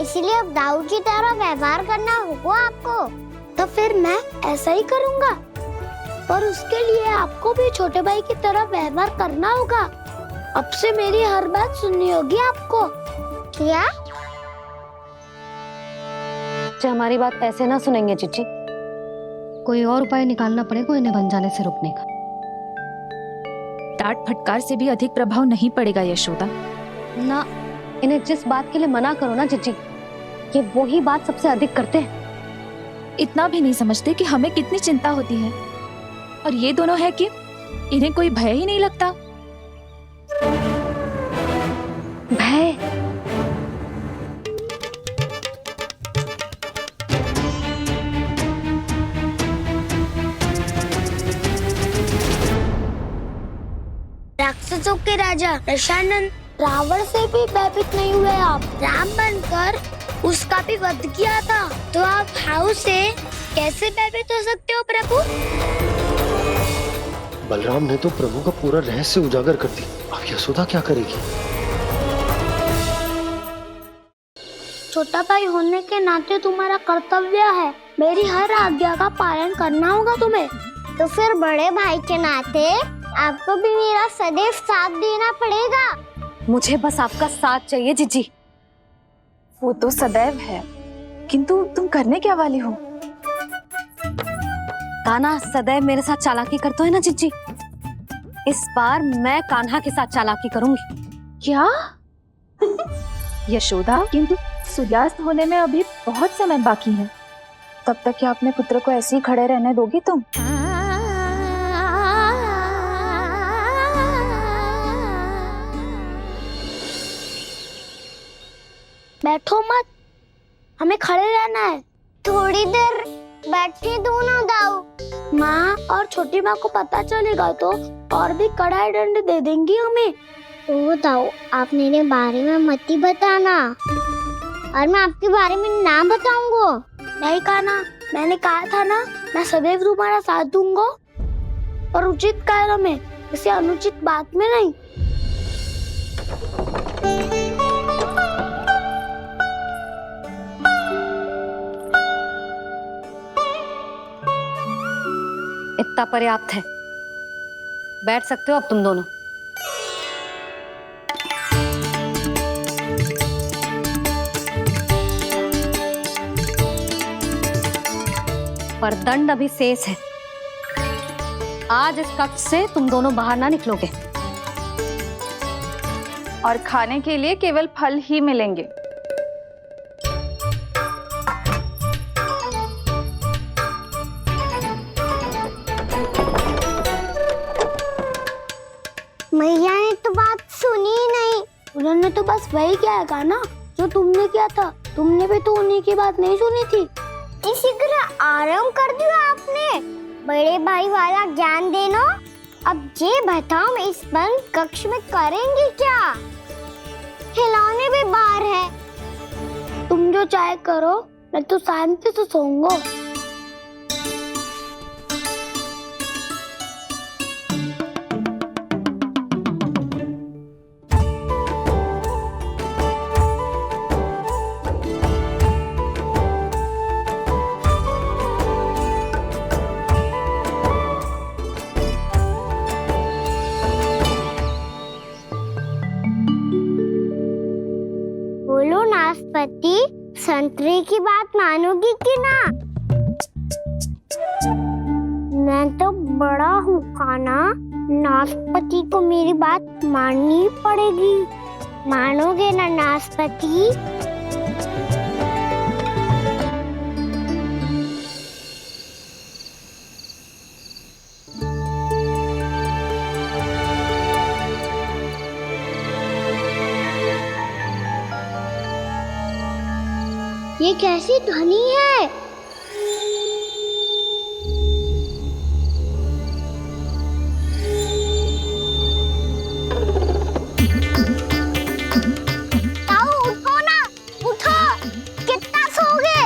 इसलिए अब दाऊ की तरह व्यवहार करना होगा आपको। तो फिर मैं ऐसा ही करूँगा, पर उसके लिए आपको भी छोटे भाई की तरह व्यवहार करना होगा। अब से मेरी हर बात सुननी होगी आपको। क्या? जो हमारी बात ऐसे ना सुनेंगे चिच्ची, कोई और उपाय निकालना पड़ेगा इन्हें बन जाने से रोकने का। डांट फटकार से भी अधिक प्रभाव नहीं पड़ेगा यशोदा। ना, इन्हें जिस बात के लिए मना करो ना चिच्ची, ये वही बात सबसे अधिक करते हैं। इतना भी नहीं समझते कि हमें कितनी चिंता होती है। और ये दोनों है कि इन्हें कोई भय ही नहीं लगता। भय? राक्षसों के राजा दशानन रावण से भी भयभीत नहीं हुए आप। राम बनकर उसका भी वध किया था, तो आप हाउ से कैसे भयभीत हो सकते हो प्रभु? बलराम ने तो प्रभु का पूरा रहस्य उजागर कर दी। अब यशोदा क्या करेगी? छोटा भाई होने के नाते तुम्हारा कर्तव्य है, मेरी हर आज्ञा का पालन करना होगा तुम्हें। तो फिर बड़े भाई के नाते आपको भी मेरा सदैव साथ देना पड़ेगा। मुझे बस आपका साथ चाहिए जीजी। वो तो सदैव है, किंतु तुम करने क्या वाली हो? कान्हा सदैव मेरे साथ चालाकी करता है ना जीजी। इस बार मैं कान्हा के साथ चालाकी करूंगी। क्या? यशोदा, किंतु सूर्यास्त होने में अभी बहुत समय बाकी है। तब तक क्या अपने पुत्र को ऐसे ही खड़े रहने दोगी तुम? बैठो मत, हमें खड़े रहना है। थोड़ी देर बैठे दो ना दाऊ। माँ और छोटी माँ को पता चलेगा तो और भी कड़ा दंड दे देंगी हमें। ओ दाऊ, आप मेरे बारे में मत ही बताना, और मैं आपके बारे में ना बताऊंगा। नहीं कान्हा, मैंने कहा था ना, मैं सदैव तुम्हारा साथ दूंगा, और उचित कार्य में, किसी अनुचित बात में नहीं। इतना पर्याप्त है, बैठ सकते हो अब तुम दोनों। पर दंड अभी शेष है। आज इस कक्ष से तुम दोनों बाहर ना निकलोगे। और खाने के लिए केवल फल ही मिलेंगे। मैया ने तो बात सुनी ही नहीं। उन्होंने तो बस वही किया ना जो तुमने किया था। तुमने भी तो उन्हीं की बात नहीं सुनी थी। इसी तरह आराम कर दिया आपने। बड़े भाई वाला ज्ञान देना। अब ये बताओ, इस बंद कक्ष में करेंगे क्या? खिलौने भी बाहर है। तुम जो चाहे करो, मैं तो शांति से सोऊंगा। बोलो नाशपाती, संतरे की बात मानोगी कि ना? मैं तो बड़ा हूँ कान्हा, नाशपाती को मेरी बात माननी पड़ेगी। मानोगे ना नाशपाती? ये कैसी ध्वनि है? ताऊ उठो ना, उठो, कितना सोओगे?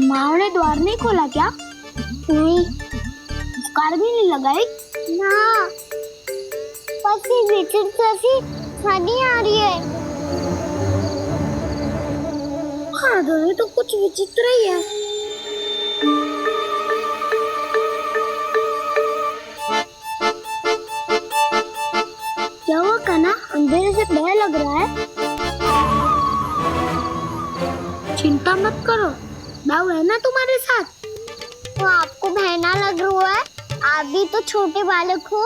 माँ ने द्वार नहीं खोला क्या? नहीं। कार भी नहीं लगाई? ना। पसी विचित्र सी ध्वनि आ रही है। हाँ, ध्वनि तो कुछ विचित्र ही है। क्या हुआ कान्हा, अंधेरे से भय लग रहा है? चिंता मत करो, दाऊ है ना तुम्हारे साथ। तो आपको भय ना लग रहा है? आप भी तो छोटे बालक हो।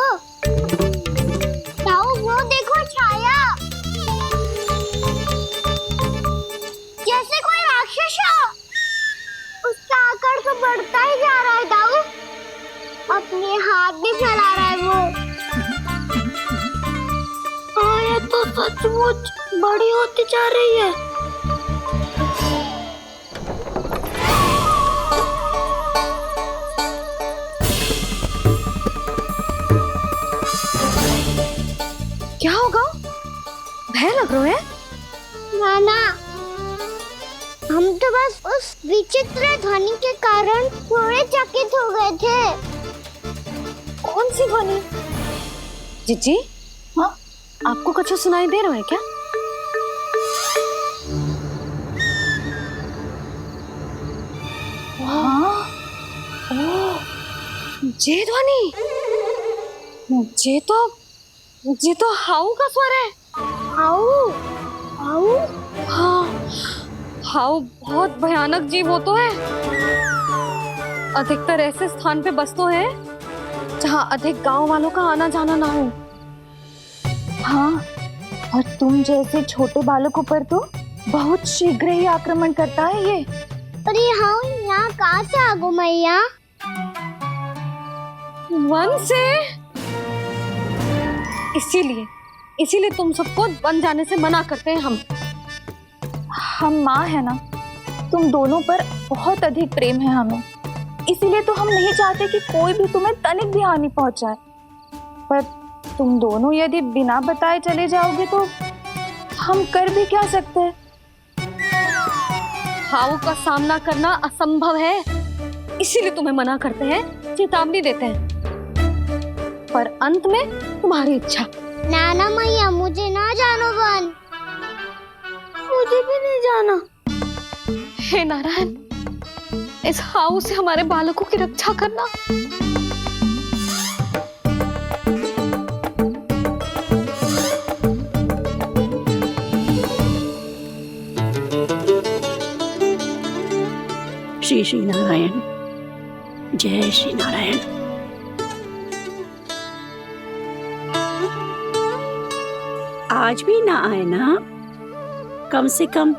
दाऊ, वो देखो छाया। तमाशा। उसका आकार तो बढ़ता ही जा रहा है दाऊ। अपने हाथ भी फैला रहा है वो। हाँ, ये तो सचमुच बड़ी होती जा रही है। क्या होगा? भय लग रहा है? नाना, हम तो बस उस विचित्र ध्वनि के कारण थोड़े चकित हो गए थे। कौन सी ध्वनि? जीजी, हाँ, आपको कुछ सुनाई दे रहा है क्या? हाँ, ओह, ये ध्वनि, ये तो हाउ का स्वर है। हाउ? हाउ? हाँ, हाउ बहुत भयानक जीव हो तो है। अधिकतर ऐसे स्थान पे बसते हैं जहाँ अधिक गांव वालों का आना जाना ना हो। हाँ, और तुम जैसे छोटे बालकों पर तो बहुत शीघ्र ही आक्रमण करता है ये। अरे हाँ, यहाँ कहाँ से आ गो मैया? वन से। इसीलिए तुम सबको वन जाने से मना करते हैं हम माँ है ना, तुम दोनों पर बहुत अधिक प्रेम है हमें, इसीलिए तो हम नहीं चाहते कि कोई भी तुम्हें तनिक भी हानि पहुंचाए। पर तुम दोनों यदि बिना बताए चले जाओगे तो हम कर भी क्या सकते हैं? हाउ का सामना करना असंभव है, इसीलिए तुम्हें मना करते हैं, चेतावनी देते हैं। पर अंत में तुम्हारी इच्छा। नाना मैया, मुझे ना जानो वन। मुझे भी नहीं जाना। हे नारायण, इस हाउ से हमारे बालकों की रक्षा करना। श्री श्री नारायण, जय श्री नारायण। आज भी ना आए ना? कम से कम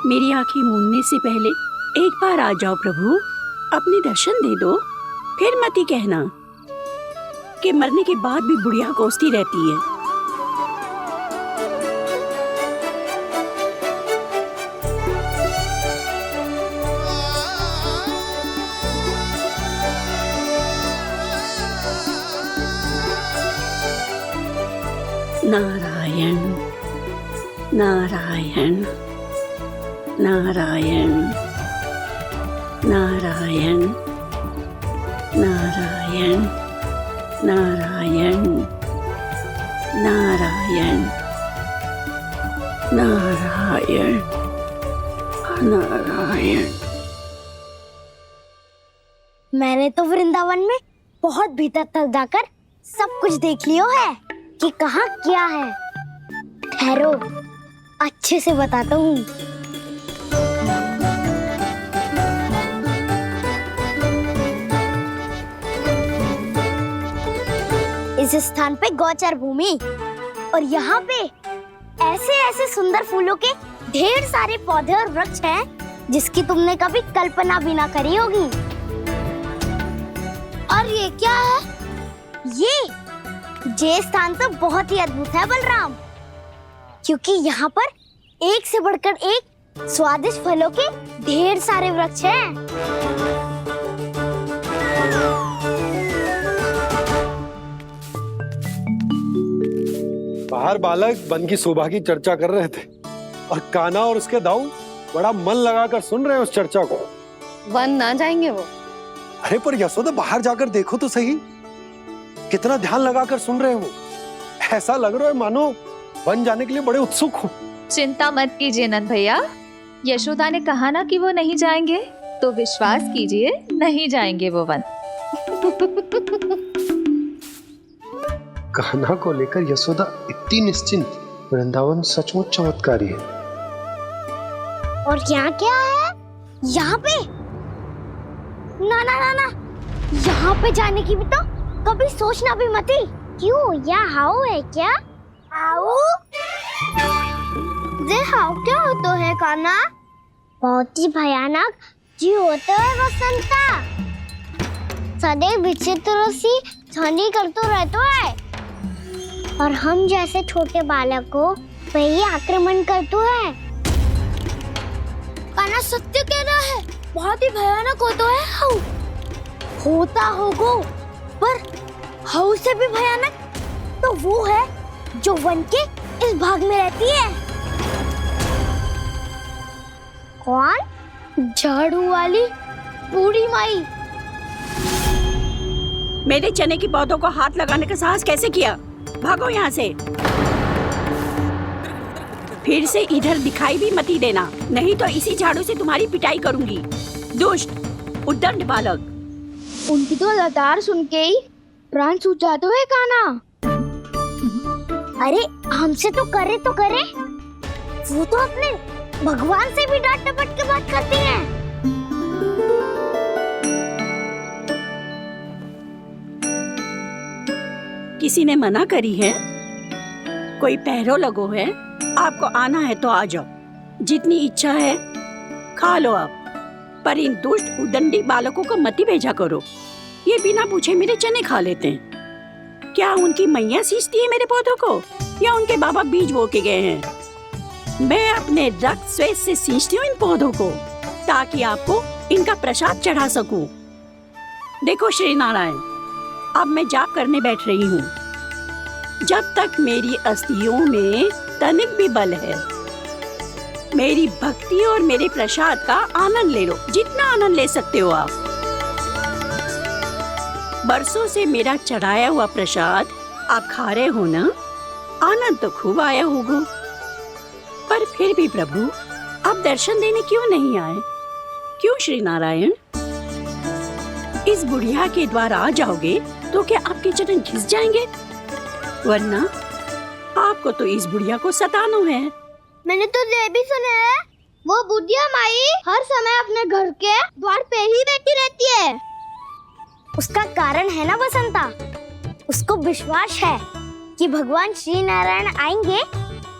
मेरी आंखें मूंदने से पहले एक बार आ जाओ प्रभु, अपने दर्शन दे दो। फिर मत ही कहना कि मरने के बाद भी बुढ़िया कोसती रहती है। नारायण नारायण नारायण नारायण नारायण नारायण नारायण नारायण नारायण। मैंने तो वृंदावन में बहुत भीतर तक जाकर सब कुछ देख लियो है कि कहाँ क्या है। ठहरो, अच्छे से बताता हूँ। इस स्थान पे गोचर भूमि और यहाँ पे ऐसे ऐसे सुंदर फूलों के ढेर सारे पौधे और वृक्ष हैं जिसकी तुमने कभी कल्पना भी ना करी होगी। और ये क्या है? ये स्थान तो बहुत ही अद्भुत है बलराम, क्योंकि यहाँ पर एक से बढ़कर एक स्वादिष्ट फलों के ढेर सारे वृक्ष हैं। बाहर बालक वन की शोभा की चर्चा कर रहे थे और कान्हा और उसके दाऊ बड़ा मन लगाकर सुन रहे हैं उस चर्चा को। वन ना जाएंगे वो? अरे पर यशोदा, बाहर जाकर देखो तो सही, कितना ध्यान लगाकर सुन रहे हैं वो। ऐसा लग रहा है मानो वन जाने के लिए बड़े उत्सुक हो। चिंता मत कीजिए नंद भैया, यशोदा ने कहा ना कि वो नहीं जाएंगे, तो विश्वास कीजिए नहीं जाएंगे वो वन। कान्हा को लेकर यशोदा इतनी निश्चिंत, वृंदावन सचमुच चमत्कारी है। और यहाँ क्या है? यहाँ पे ना ना ना ना, यहाँ पे जाने की भी तो कभी सोचना भी मत ही। क्यों, यहाँ हाउ है क्या? हाउ? ये हाउ क्या होता है कान्हा? बहुत ही भयानक जी होते है वसंता। सदैव विचित्र सी ध्वनि करते रहते है और हम जैसे छोटे बालक को वही आक्रमण करते है। कान्हा सत्य कह रहा है, बहुत ही भयानक होता है हाउ। होता होगा, पर हाउ से भी भयानक तो वो है जो वन के इस भाग में रहती है। कौन? झाड़ू वाली बूढ़ी माई। मेरे चने की पौधों को हाथ लगाने का साहस कैसे किया? भागो यहाँ से। फिर से इधर दिखाई भी मती देना, नहीं तो इसी झाड़ू से तुम्हारी पिटाई करूंगी। दुष्ट उद्दंड बालक। उनकी तो लतार सुन के ही प्राण छूट जाते हैं कान्हा। अरे हमसे तो करे, वो तो अपने भगवान से भी डांट डपट के बात करती हैं। किसी ने मना करी है? कोई पहरो लगो है? आपको आना है तो आ जाओ, जितनी इच्छा है खा लो आप, पर इन दुष्ट उदंडी बालकों को मत ही भेजा करो। ये बिना पूछे मेरे चने खा लेते हैं। क्या उनकी मैया सींचती है मेरे पौधों को, या उनके बाबा बीज बो के गए हैं? मैं अपने रक्त स्वेद से सींचती हूँ इन पौधों को, ताकि आपको इनका प्रसाद चढ़ा सकूं। देखो श्री नारायण, अब मैं जाप करने बैठ रही हूँ। जब तक मेरी अस्थियों में तनिक भी बल है, मेरी भक्ति और मेरे प्रसाद का आनंद ले लो, जितना आनंद ले सकते हो आप। बरसों से मेरा चढ़ाया हुआ प्रसाद आप खा रहे हो ना, आनंद तो खूब आया होगा। पर फिर भी प्रभु, आप दर्शन देने क्यों नहीं आए? क्यों श्री नारायण? इस बुढ़िया के द्वार आ जाओगे तो क्या आपके चरण घिस जाएंगे? वरना आपको तो इस बुढ़िया को सताना है। मैंने तो ये भी सुना है, वो बुढ़िया माई हर समय अपने घर के द्वार पे ही बैठी रहती है। उसका कारण है ना बसंता, उसको विश्वास है कि भगवान श्री नारायण आएंगे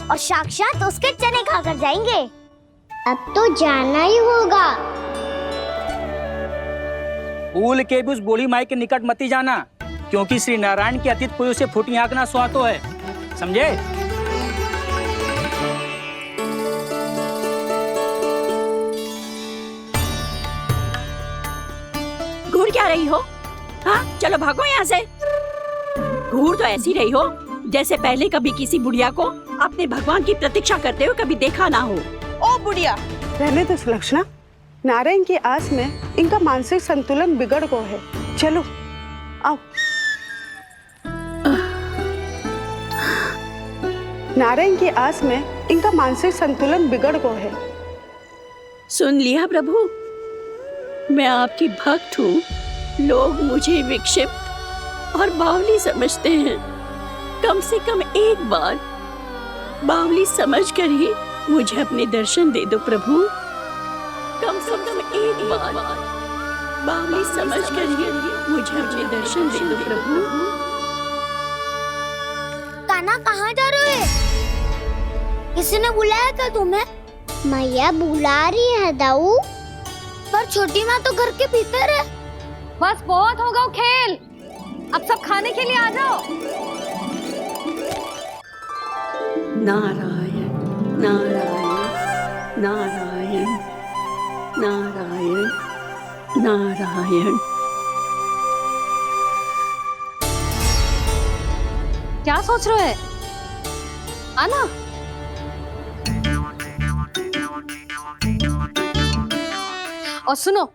और साक्षात उसके चने खाकर जाएंगे। अब तो जाना ही होगा। भूल के भी उस बूढ़ी माई के निकट मती जाना, क्योंकि श्री नारायण की अतीत कोई उसे फूटी आंख ना सुहातो है, समझे? घूर क्या रही हो? हाँ, चलो भागो यहाँ से। घूर तो ऐसी रही हो जैसे पहले कभी किसी बुढ़िया को अपने भगवान की प्रतीक्षा करते हुए कभी देखा ना हो। ओ बुढ़िया, रहने दो सुलक्षणा। नारायण की आस में इनका मानसिक संतुलन बिगड़ गया है। चलो आओ। नारायण की आस में इनका मानसिक संतुलन बिगड़ गया है। सुन लिया प्रभु, मैं आपकी भक्त हूँ। लोग मुझे विक्षिप्त और बावली समझते हैं। कम से कम एक बार बावली समझकर ही मुझे अपने दर्शन दे दो प्रभु। कम से कम एक बार बावली समझकर ही मुझे अपने दर्शन दे दो प्रभु। कान्हा कहाँ जा रहे हो? किसी ने बुलाया था तुम्हें? मैया बुला रही है दाऊ, पर छोटी माँ तो घर के भीतर है। बस बहुत होगा वो खेल, अब सब खाने के लिए आ जाओ। नारायण नारायण नारायण नारायण नारायण। क्या सोच रहे हैं? आना। और सुनो,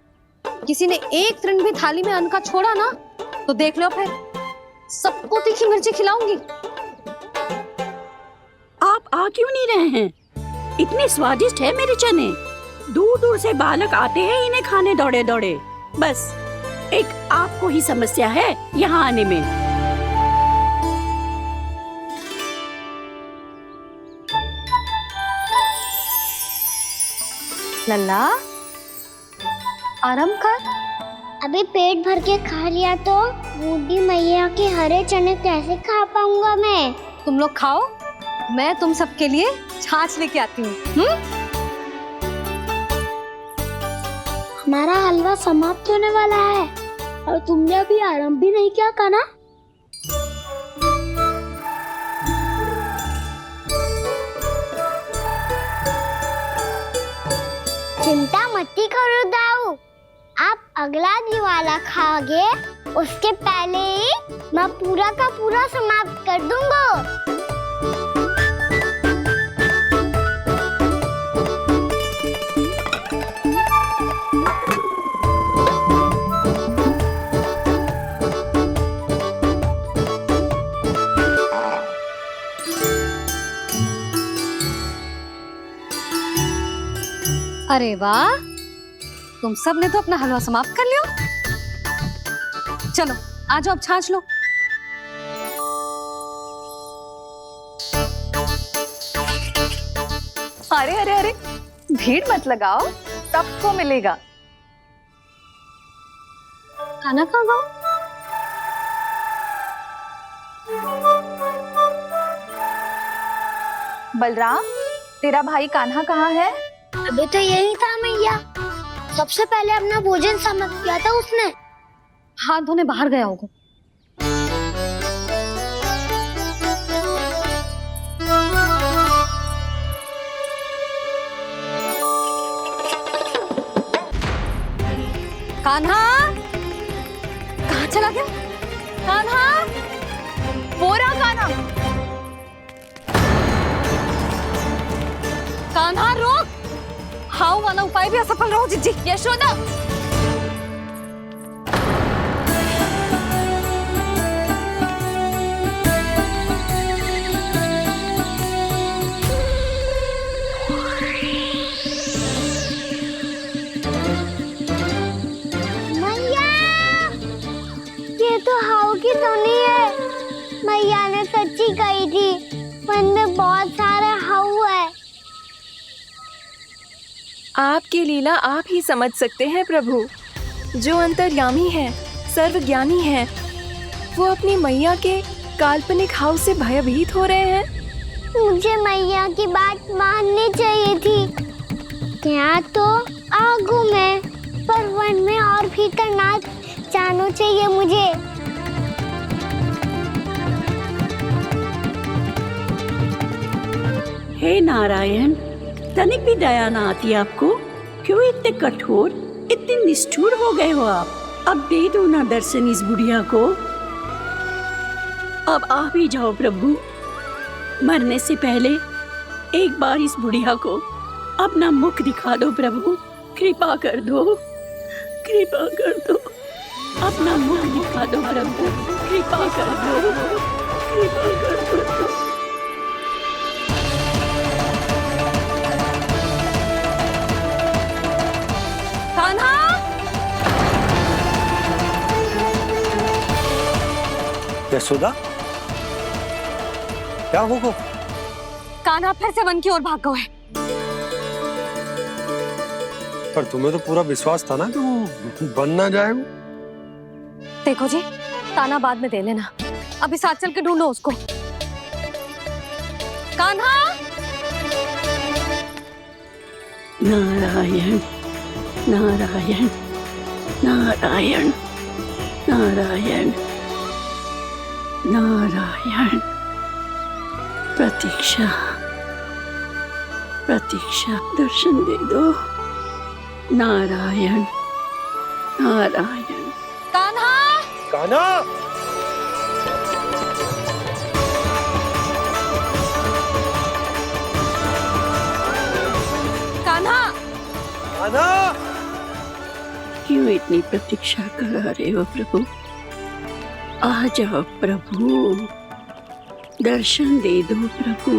किसी ने एक तृण भी थाली में अन्न का छोड़ा ना तो देख लो, फिर सबको तीखी मिर्ची खिलाऊंगी। आप आ क्यों नहीं रहे हैं? इतने स्वादिष्ट है मेरे चने। दूर दूर से बालक आते हैं इन्हें खाने दौड़े दौड़े। बस एक आपको ही समस्या है यहाँ आने में। लल्ला, आराम कर। अभी पेट भर के खा लिया तो बूढ़ी मैया के हरे चने कैसे खा पाऊंगा मैं? तुम लोग खाओ, मैं तुम सबके लिए छाछ लेके आती हूँ। हमारा हलवा समाप्त होने वाला है और तुमने अभी आरंभ भी नहीं किया कान्हा। चिंता मत करो दाऊ, आप अगला दिवाला खाओगे उसके पहले ही मैं पूरा का पूरा समाप्त कर दूंगा। अरे वाह, तुम सब ने तो अपना हलवा समाप्त कर लिया। चलो आ जाओ, अब छाछ लो। अरे अरे अरे, भीड़ मत लगाओ, सबको मिलेगा। खाना खा गो। बलराम, तेरा भाई कान्हा कहाँ है? अभी तो यही था मैया, सबसे पहले अपना भोजन समाप्त किया था उसने। हाथ धोने बाहर गया होगा। कान्हा कहाँ चला गया? कान्हा, वो रहा कान्हा। कान्हा रोक, हाउ वाला उपाय भी असफल रहो जिज्जी। यशोदा, मैया, ये तो हाउ की धुनी है। मैया ने सच्ची कही थी, वन में बहुत सारे हाउ है। आपकी लीला आप ही समझ सकते हैं प्रभु। जो अंतर्यामी है, सर्वज्ञानी है, वो अपनी मैया के काल्पनिक हाव से भयभीत हो रहे हैं। मुझे मैया की बात माननी चाहिए थी। यहाँ तो आगू में, पर वन में और भीतर ना जाना चाहिए मुझे। हे नारायण, तनिक भी दया ना आती आपको? क्यों इतने कठोर, इतने निष्ठुर हो गए हो आप? अब दे दो ना दर्शन इस बुढ़िया को। अब आ भी जाओ प्रभु, मरने से पहले एक बार इस बुढ़िया को अपना मुख दिखा दो प्रभु। कृपा कर दो, कृपा कर दो, अपना मुख दिखा दो प्रभु। कृपा कर दो, कृपा कर दो। यशोदा, क्या होगा? कान्हा फिर से वन की ओर भाग गए। पर तुम्हें तो पूरा विश्वास था ना कि वो बन ना जाए। देखो जी, ताना बाद में दे लेना, अभी साथ चल के ढूंढो उसको। कान्हा, नारायण नारायण नारायण नारायण नारायण। प्रतीक्षा प्रतीक्षा, दर्शन दे दो। नारायण नारायण। कान्हा, कान्हा, कान्हा, कान्हा। क्यों इतनी प्रतीक्षा करा रहे हो प्रभु? आ जाओ प्रभु, दर्शन दे दो प्रभु।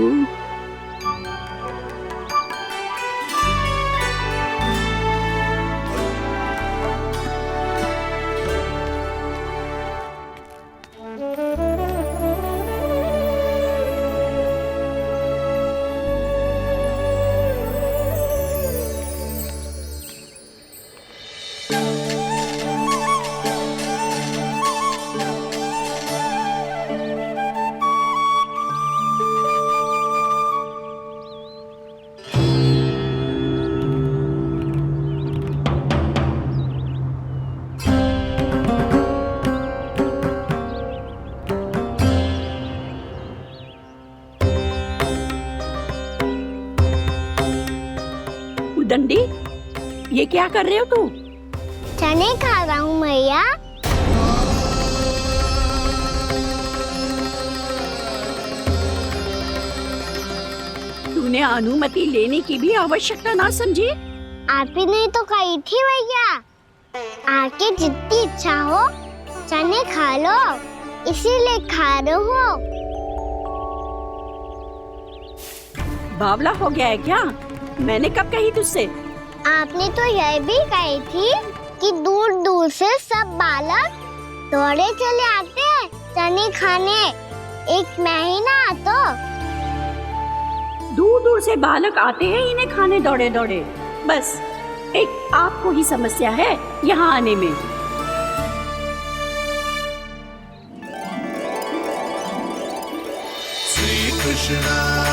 उद्दंडी, ये क्या कर रहे हो तू? चने खा रहा हूँ मैया। तूने अनुमति लेने की भी आवश्यकता ना समझी? आप ही ने तो कही थी मैया, आके जितनी इच्छा हो चने खा लो, इसीलिए खा रहे हो। बावला हो गया है क्या? मैंने कब कही तुझसे? आपने तो यह भी कही थी कि दूर दूर से सब बालक दौड़े चले आते हैं चने खाने, एक महीना तो दूर दूर से बालक आते हैं इन्हें खाने दौड़े दौड़े। बस एक आपको ही समस्या है यहाँ आने में। श्री कृष्ण